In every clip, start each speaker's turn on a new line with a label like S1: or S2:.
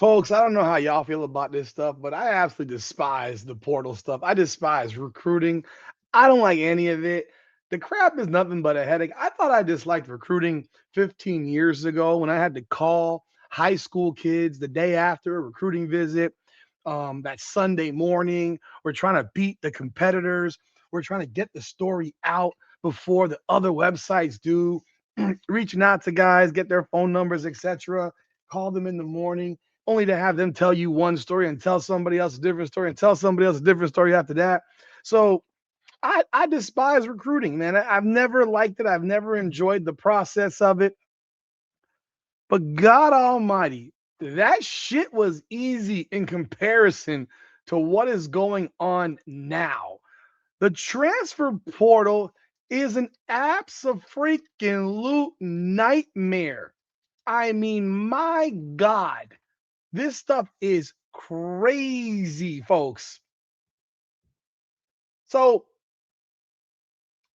S1: Folks, I don't know how y'all feel about this stuff, but I absolutely despise the portal stuff. I despise recruiting. I don't like any of it. The crap is nothing but a headache. I thought I disliked recruiting 15 years ago when I had to call high school kids the day after a recruiting visit, that Sunday morning. We're trying to beat the competitors. We're trying to get the story out before the other websites do, reaching out to guys, get their phone numbers, etc. Call them in the morning only to have them tell you one story and tell somebody else a different story and tell somebody else a different story after that. So I despise recruiting, man. I've never liked it. I've never enjoyed the process of it. But God Almighty, that shit was easy in comparison to what is going on now. The transfer portal is an absolute nightmare. I mean, my God, this stuff is crazy, folks. So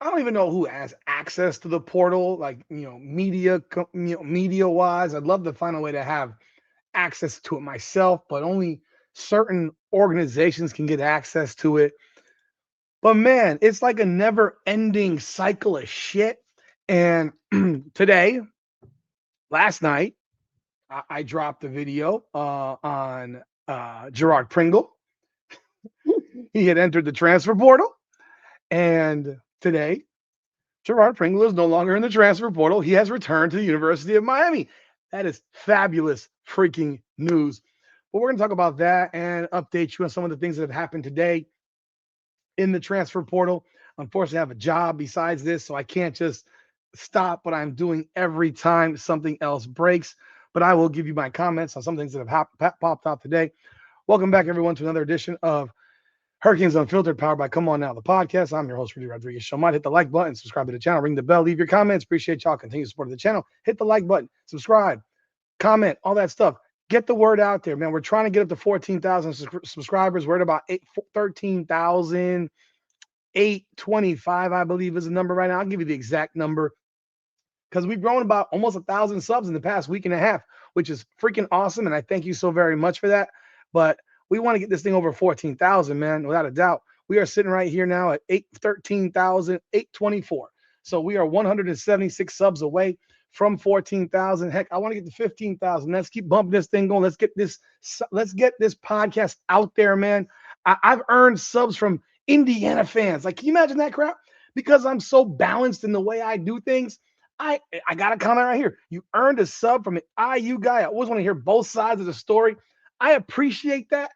S1: I don't even know who has access to the portal, like media wise. I'd love to find a way to have access to it myself, but only certain organizations can get access to it. But man, it's like a never-ending cycle of shit. And today, last night, I dropped a video on Girard Pringle. He had entered the transfer portal, and today, Girard Pringle is no longer in the transfer portal. He has returned to the University of Miami. That is fabulous freaking news. But we're going to talk about that and update you on some of the things that have happened today in the transfer portal. Unfortunately, I have a job besides this, so I can't just stop what I'm doing every time something else breaks. But I will give you my comments on some things that have popped out today. Welcome back, everyone, to another edition of Hurricanes Unfiltered, powered by Come On Now, the podcast. I'm your host, Rudy Rodriguez. Show might hit the like button, subscribe to the channel, ring the bell, leave your comments. Appreciate y'all. Continue support of the channel. Hit the like button, subscribe, comment, all that stuff. Get the word out there, man. We're trying to get up to 14,000 subscribers. We're at about 13,825, I believe, is the number right now. I'll give you the exact number because we've grown about almost 1,000 subs in the past week and a half, which is freaking awesome. And I thank you so very much for that. But we want to get this thing over 14,000, man, without a doubt. We are sitting right here now at 13,824. So we are 176 subs away from 14,000. Heck, I want to get to 15,000. Let's keep bumping this thing going. Let's get this podcast out there, man. I've earned subs from Indiana fans. Like, can you imagine that crap? Because I'm so balanced in the way I do things. I got a comment right here. You earned a sub from an IU guy. I always want to hear both sides of the story. I appreciate that.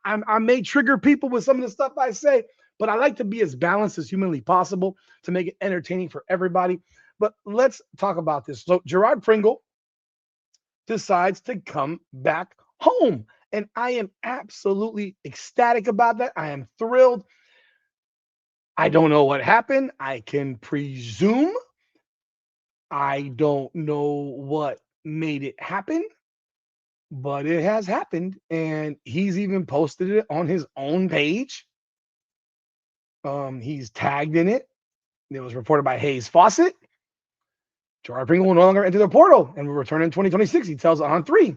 S1: I may trigger people with some of the stuff I say, but I like to be as balanced as humanly possible to make it entertaining for everybody. But let's talk about this. So Girard Pringle decides to come back home, and I am absolutely ecstatic about that. I am thrilled. I don't know what happened. I can presume. I don't know what made it happen, but it has happened, and he's even posted it on his own page. He's tagged in it. It was reported by Hayes Fawcett. Girard Pringle will no longer enter the portal and will return in 2026. He tells on 3.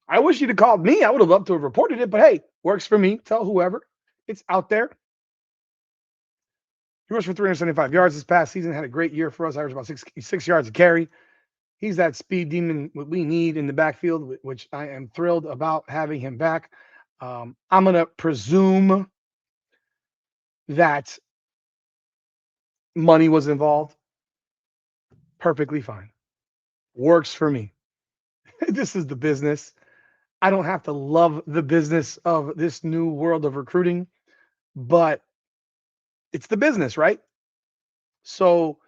S1: I wish you'd have called me. I would have loved to have reported it, but hey, works for me. Tell whoever. It's out there. He rushed for 375 yards this past season. Had a great year for us. Averaged about six yards a carry. He's that speed demon we need in the backfield, which I am thrilled about having him back. I'm going to presume that money was involved. Perfectly fine. Works for me. This is the business. I don't have to love the business of this new world of recruiting, but it's the business, right? So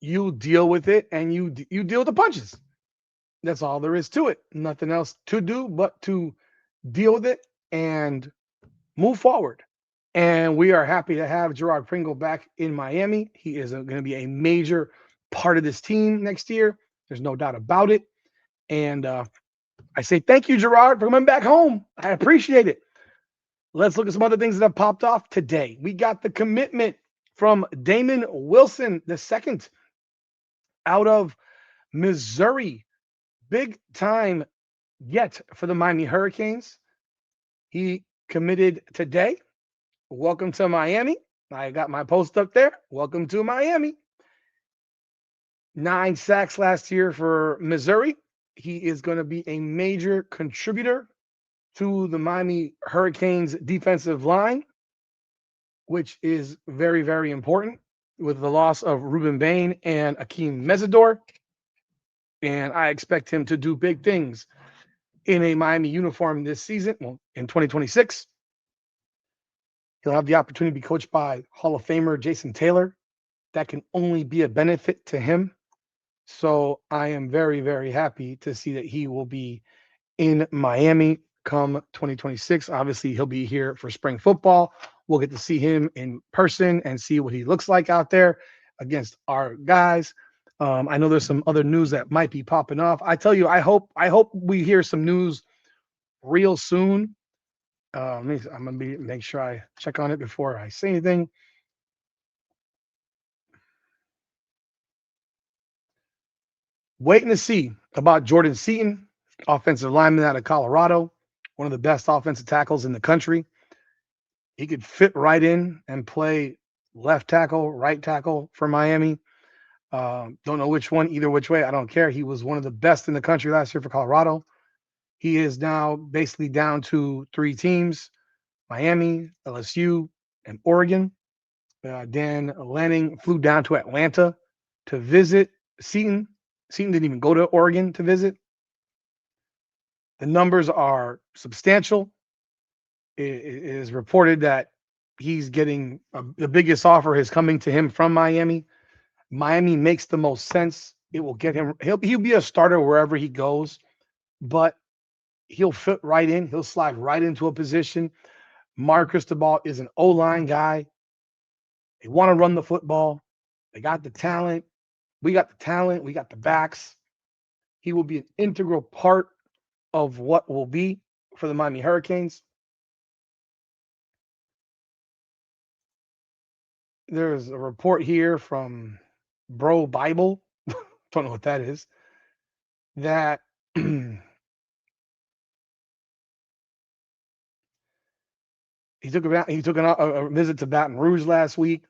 S1: you deal with it and you deal with the punches. That's all there is to it. Nothing else to do but to deal with it and move forward. And we are happy to have Girard Pringle back in Miami. He is going to be a major part of this team next year. There's no doubt about it. And I say thank you, Girard, for coming back home. I appreciate it. Let's look at some other things that have popped off today. We got the commitment from Damon Wilson II out of Missouri. Big time yet for the Miami Hurricanes. He committed today. Welcome to Miami. I got my post up there. Welcome to Miami. 9 sacks last year for Missouri. He is going to be a major contributor to the Miami Hurricanes defensive line, which is very, very important with the loss of Ruben Bain and Akeem Mesidor. And I expect him to do big things in a Miami uniform this season, well, in 2026. He'll have the opportunity to be coached by Hall of Famer Jason Taylor. That can only be a benefit to him. So I am very, very happy to see that he will be in Miami come 2026. Obviously, he'll be here for spring football. We'll get to see him in person and see what he looks like out there against our guys. I know there's some other news that might be popping off. I tell you, I hope we hear some news real soon. I'm gonna make sure I check on it before I say anything. Waiting to see about Jordan Seaton, offensive lineman out of Colorado, one of the best offensive tackles in the country. He could fit right in and play left tackle, right tackle for Miami. Don't know which one, either which way. I don't care. He was one of the best in the country last year for Colorado. He is now basically down to 3 teams: Miami, LSU, and Oregon. Dan Lanning flew down to Atlanta to visit Seaton. Seaton didn't even go to Oregon to visit. The numbers are substantial. It is reported that he's getting the biggest offer is coming to him from Miami. Miami makes the most sense. It will get him. He'll be a starter wherever he goes, but he'll fit right in. He'll slide right into a position. Mario Cristobal is an O line guy. They want to run the football. They got the talent. We got the talent. We got the backs. He will be an integral part of what will be for the Miami Hurricanes. There's a report here from Bro Bible. Don't know what that is. That he took a visit to Baton Rouge last week.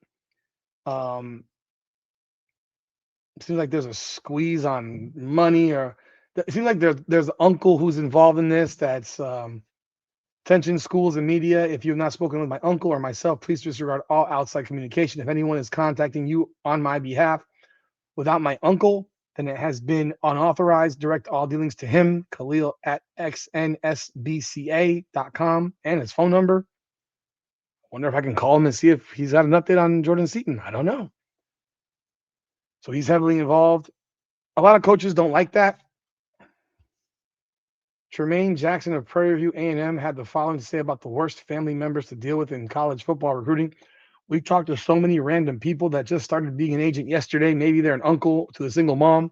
S1: Um, it seems like there's a squeeze on money, or it seems like there's an uncle who's involved in this. That's attention schools and media. If you have not spoken with my uncle or myself, please disregard all outside communication. If anyone is contacting you on my behalf without my uncle, then it has been unauthorized. Direct all dealings to him, Khalil at xnsbca.com, and his phone number. Wonder if I can call him and see if he's got an update on Jordan Seaton. I don't know. So he's heavily involved. A lot of coaches don't like that. Tremaine Jackson of Prairie View A&M had the following to say about the worst family members to deal with in college football recruiting. We talked to so many random people that just started being an agent yesterday. Maybe they're an uncle to a single mom,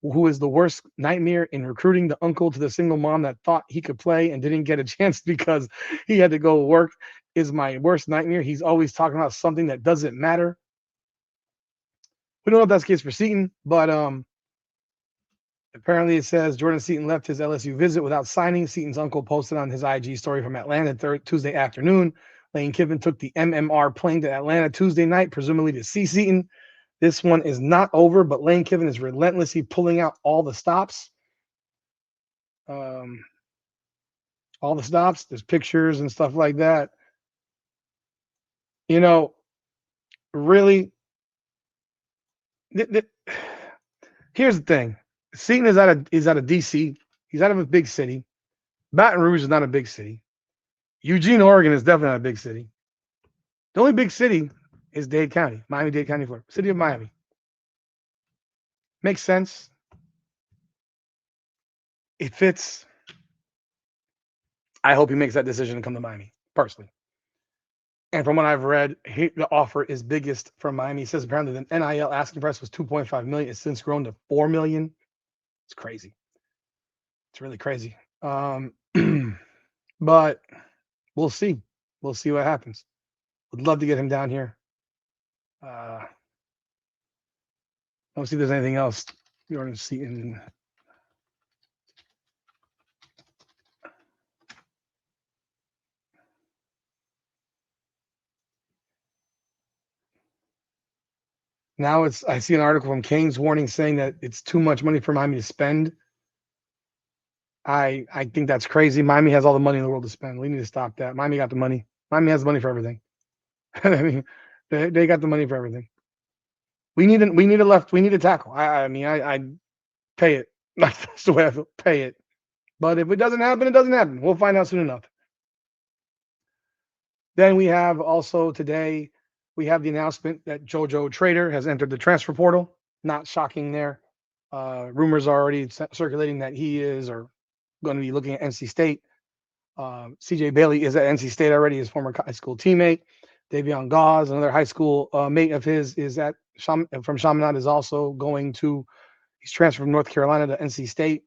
S1: who is the worst nightmare in recruiting. The uncle to the single mom that thought he could play and didn't get a chance because he had to go work is my worst nightmare. He's always talking about something that doesn't matter. We don't know if that's the case for Seaton, but apparently it says Jordan Seaton left his LSU visit without signing. Seaton's uncle posted on his IG story from Atlanta Tuesday afternoon. Lane Kiffin took the MMR plane to Atlanta Tuesday night, presumably to see Seaton. This one is not over, but Lane Kiffin is relentlessly pulling out all the stops. All the stops. There's pictures and stuff like that. You know, really, here's the thing. Seaton is out of DC. He's out of a big city. Baton Rouge is not a big city. Eugene, Oregon is definitely not a big city. The only big city is Dade County, Miami-Dade County, Florida. City of Miami. Makes sense. It fits. I hope he makes that decision to come to Miami, personally. And from what I've read, the offer is biggest from Miami. He says apparently the NIL asking price was $2.5 million. It's since grown to $4 million. It's crazy. It's really crazy. But we'll see. We'll see what happens. Would love to get him down here. Let's see if there's anything else. Jordan Seaton. Now I see an article from Kane's Warning saying that it's too much money for Miami to spend. I think that's crazy. Miami has all the money in the world to spend. We need to stop that. Miami got the money. Miami has money for everything. I mean, they got the money for everything. We need a tackle. I pay it. That's the way I feel. Pay it. But if it doesn't happen, it doesn't happen. We'll find out soon enough. Then we have also today, we have the announcement that JoJo Trader has entered the transfer portal. Not shocking there. Rumors are already circulating that he is or going to be looking at NC State. CJ Bailey is at NC State already, his former high school teammate. Davion Gauze, another high school mate of his, is from Chaminade, is also going to. He's transferred from North Carolina to NC State.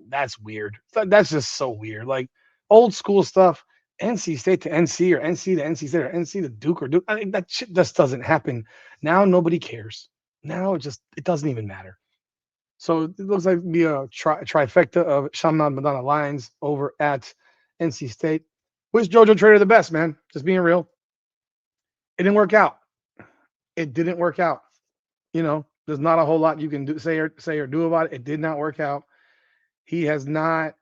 S1: That's weird. That's just so weird. Like old school stuff. NC State to NC or NC to NC State or NC to Duke or Duke. I mean, that shit just doesn't happen. Now nobody cares. Now it doesn't even matter. So it looks like be a trifecta of Chaminade Madonna Lions over at NC State. Wish JoJo Trader the best, man. Just being real. It didn't work out. It didn't work out. There's not a whole lot you can say or do about it. It did not work out. He has not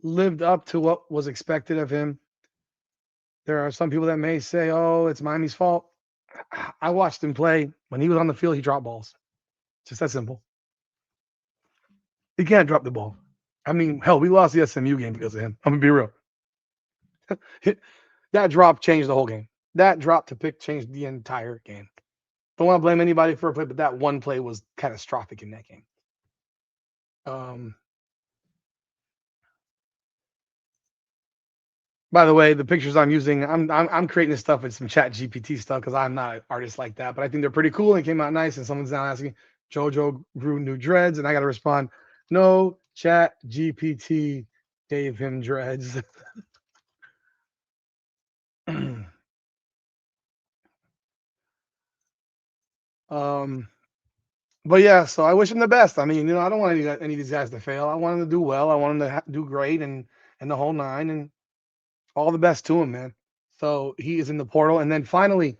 S1: lived up to what was expected of him. There are some people that may say, "Oh, it's Miami's fault." I watched him play. When he was on the field, he dropped balls. Just that simple. He can't drop the ball. I mean, hell, we lost the SMU game because of him. I'm gonna be real. That drop changed the whole game. That drop to pick changed the entire game. Don't want to blame anybody for a play, but that one play was catastrophic in that game. By the way, the pictures I'm using, I'm creating this stuff with some Chat GPT stuff because I'm not an artist like that, but I think they're pretty cool and came out nice. And someone's now asking, JoJo grew new dreads, and I got to respond, no, Chat GPT gave him dreads. But yeah, so I wish him the best. I mean, I don't want any of these guys to fail. I want him to do well. I want him to do great and the whole nine, and all the best to him, man. So he is in the portal, and then finally,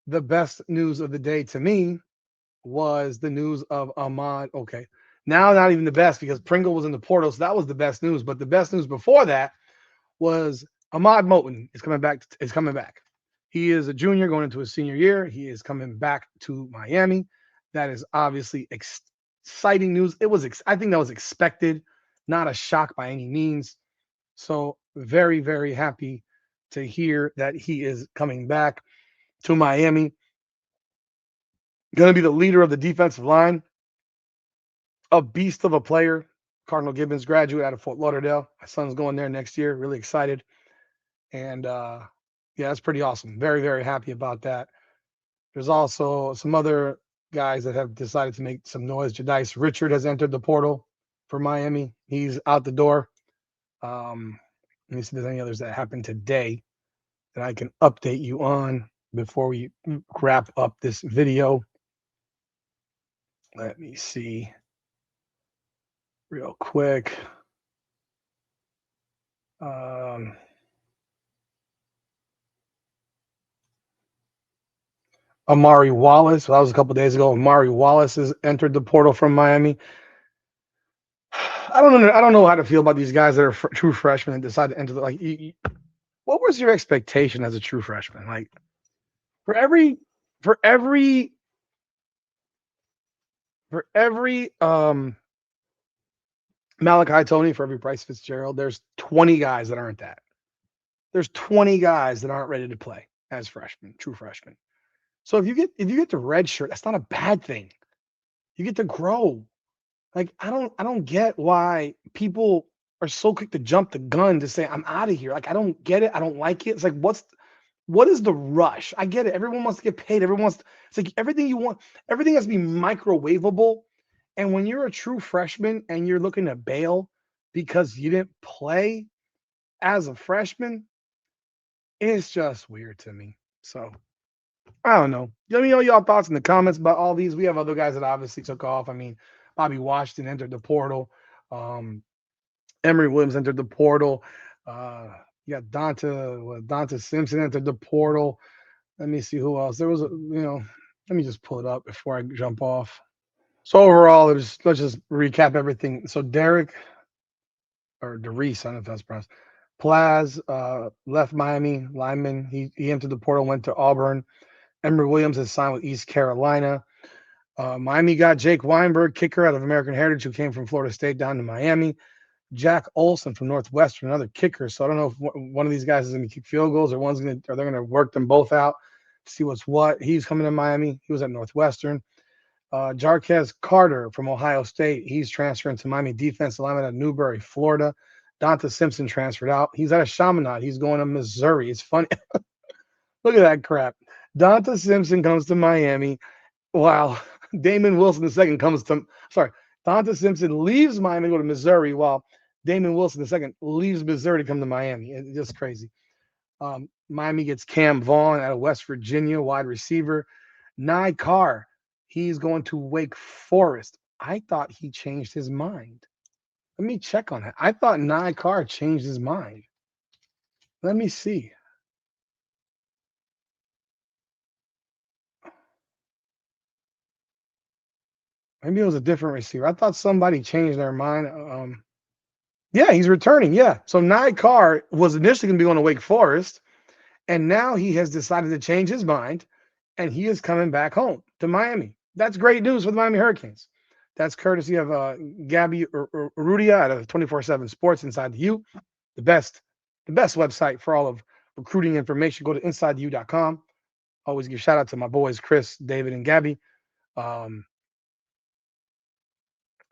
S1: the best news of the day to me was the news of Ahmad. Okay, now not even the best because Pringle was in the portal, so that was the best news. But the best news before that was Ahmad Moten is coming back. Is coming back. He is a junior going into his senior year. He is coming back to Miami. That is obviously exciting news. I think that was expected, not a shock by any means. So very, very happy to hear that he is coming back to Miami. Going to be the leader of the defensive line. A beast of a player. Cardinal Gibbons graduate out of Fort Lauderdale. My son's going there next year. Really excited. And yeah, that's pretty awesome. Very, very happy about that. There's also some other guys that have decided to make some noise. Jadice Richard has entered the portal for Miami. He's out the door. Let me see if there's any others that happened today that I can update you on before we wrap up this video. Let me see real quick. Amari Wallace. That was a couple days ago. Amari Wallace has entered the portal from Miami. I don't know how to feel about these guys that are true freshmen and decide to enter. What was your expectation as a true freshman? Like for every Malachi Tony, for every Bryce Fitzgerald, there's 20 guys that aren't that. There's 20 guys that aren't ready to play as freshmen, true freshmen. So if you get the red shirt, that's not a bad thing. You get to grow. Like I don't get why people are so quick to jump the gun to say I'm out of here. Like I don't get it. I don't like it. It's like what is the rush? I get it. Everyone wants to get paid. It's like everything you want. Everything has to be microwavable. And when you're a true freshman and you're looking to bail because you didn't play as a freshman, it's just weird to me. So I don't know. Let me know y'all thoughts in the comments about all these. We have other guys that obviously took off. I mean, Bobby Washington entered the portal. Emory Williams entered the portal. You got Donta Simpson entered the portal. Let me see who else. There was, Let me just pull it up before I jump off. So overall, let's just recap everything. So Derek or Derice, I don't know if that's pronounced. Plaz left Miami. Lyman, he entered the portal, went to Auburn. Emory Williams has signed with East Carolina. Miami got Jake Weinberg, kicker out of American Heritage, who came from Florida State down to Miami. Jack Olson from Northwestern, another kicker. So I don't know if one of these guys is going to kick field goals or they're going to work them both out, see what's what. He's coming to Miami. He was at Northwestern. Jarquez Carter from Ohio State. He's transferring to Miami, defensive lineman at Newberry, Florida. Donta Simpson transferred out. He's at a Chaminade. He's going to Missouri. It's funny. Look at that crap. Donta Simpson comes to Miami. Wow. Damon Wilson II comes to, sorry, Donta Simpson leaves Miami to go to Missouri while Damon Wilson II leaves Missouri to come to Miami. It's just crazy. Miami gets Cam Vaughn out of West Virginia, wide receiver. Ny Carr, he's going to Wake Forest. I thought he changed his mind. Let me check on that. I thought Ny Carr changed his mind. Let me see. Maybe it was a different receiver. I thought somebody changed their mind. Yeah, he's returning. Yeah. So Ny Carr was initially going to be going to Wake Forest, and now he has decided to change his mind, and he is coming back home to Miami. That's great news for the Miami Hurricanes. That's courtesy of Gabby Urrutia out of 24/7 Sports Inside the U, the best website for all of recruiting information. Go to InsideTheU.com. Always give shout out to my boys Chris, David, and Gabby.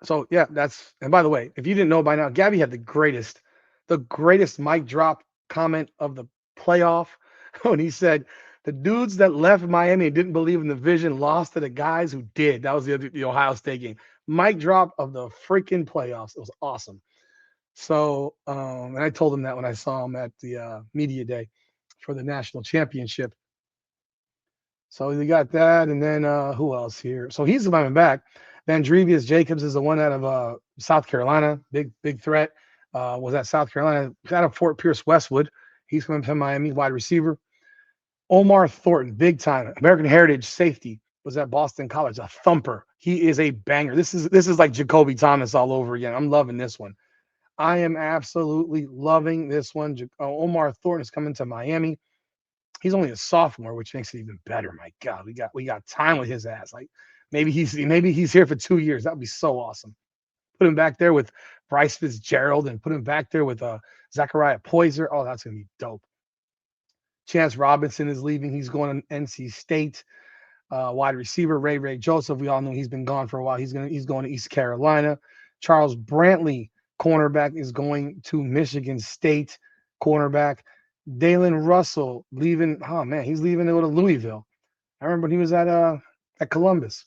S1: So yeah, and by the way, if you didn't know by now, Gabby had the greatest mic drop comment of the playoff when he said the dudes that left Miami and didn't believe in the vision lost to the guys who did. That was the Ohio State game. Mic drop of the freaking playoffs. It was awesome. So and I told him that when I saw him at the media day for the national championship. So you got that, and then who else here? So he's coming back. Vandrevius Jacobs is the one out of South Carolina, big threat. Was at South Carolina, out of Fort Pierce Westwood. He's coming from Miami, wide receiver. Omar Thornton, big time, American Heritage safety, was at Boston College, a thumper. He is a banger. This is like Jacoby Thomas all over again. I'm loving this one. I am absolutely loving this one. Omar Thornton is coming to Miami. He's only a sophomore, which makes it even better. My God, we got time with his ass. Like maybe he's here for 2 years. That would be so awesome. Put him back there with Bryce Fitzgerald and put him back there with Zachariah Poyser. Oh, that's gonna be dope. Chance Robinson is leaving. He's going to NC State. Wide receiver Ray Joseph. We all know he's been gone for a while. He's going to East Carolina. Charles Brantley, cornerback, is going to Michigan State. Cornerback. Dalen Russell leaving. Oh man, he's leaving to go to Louisville. I remember when he was at Columbus.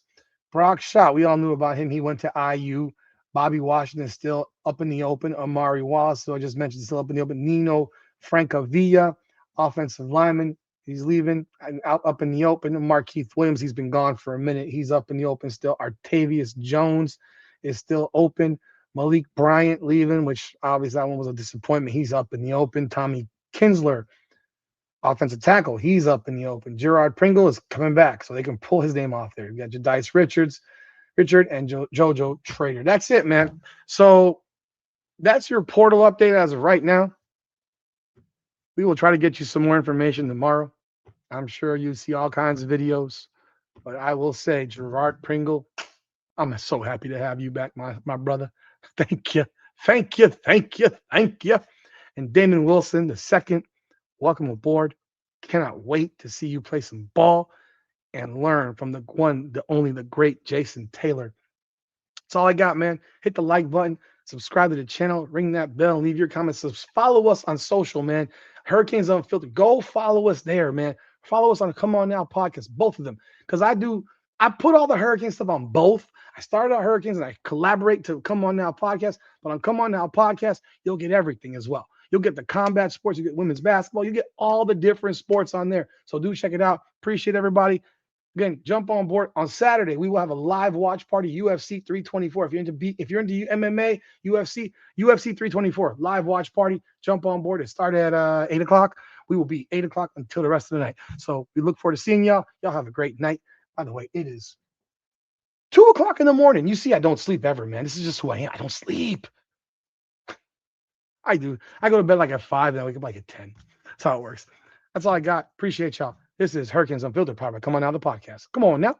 S1: Brock Schott, we all knew about him. He went to IU. Bobby Washington is still up in the open. Amari Wallace, so I just mentioned, still up in the open. Nino Francavilla, offensive lineman, he's leaving and out up in the open. Markeith Williams, he's been gone for a minute. He's up in the open still. Artavius Jones is still open. Malik Bryant leaving, which obviously that one was a disappointment. He's up in the open. Tommy Kinsler, offensive tackle, he's up in the open. Girard Pringle is coming back, so they can pull his name off there. You got Jadice Richard and JoJo Trader. That's it, man. So that's your portal update as of right now. We will try to get you some more information tomorrow. I'm sure you see all kinds of videos, but I will say, Girard Pringle, I'm so happy to have you back, my brother. Thank you. And Damon Wilson II, welcome aboard. Cannot wait to see you play some ball and learn from the one, the only, the great Jason Taylor. That's all I got, man. Hit the like button, subscribe to the channel, ring that bell, and leave your comments. Follow us on social, man. Hurricanes Unfiltered. Go follow us there, man. Follow us on Come On Now podcast, both of them. Because I put all the Hurricane stuff on both. I started out Hurricanes and I collaborate to Come On Now podcast. But on Come On Now podcast, you'll get everything as well. You'll get the combat sports, you get women's basketball, you get all the different sports on there. So do check it out. Appreciate everybody. Again, jump on board on Saturday. We will have a live watch party, UFC 324. If you're into MMA, UFC 324 live watch party. Jump on board. It started at 8 o'clock. We will be 8 o'clock until the rest of the night. So we look forward to seeing y'all. Y'all have a great night. By the way, it is 2 o'clock in the morning. You see, I don't sleep ever, man. This is just who I am. I don't sleep. I do. I go to bed like at 5, then I wake up like at 10. That's how it works. That's all I got. Appreciate y'all. This is Hurricanes Unfiltered Power. Come on now, the podcast. Come on now.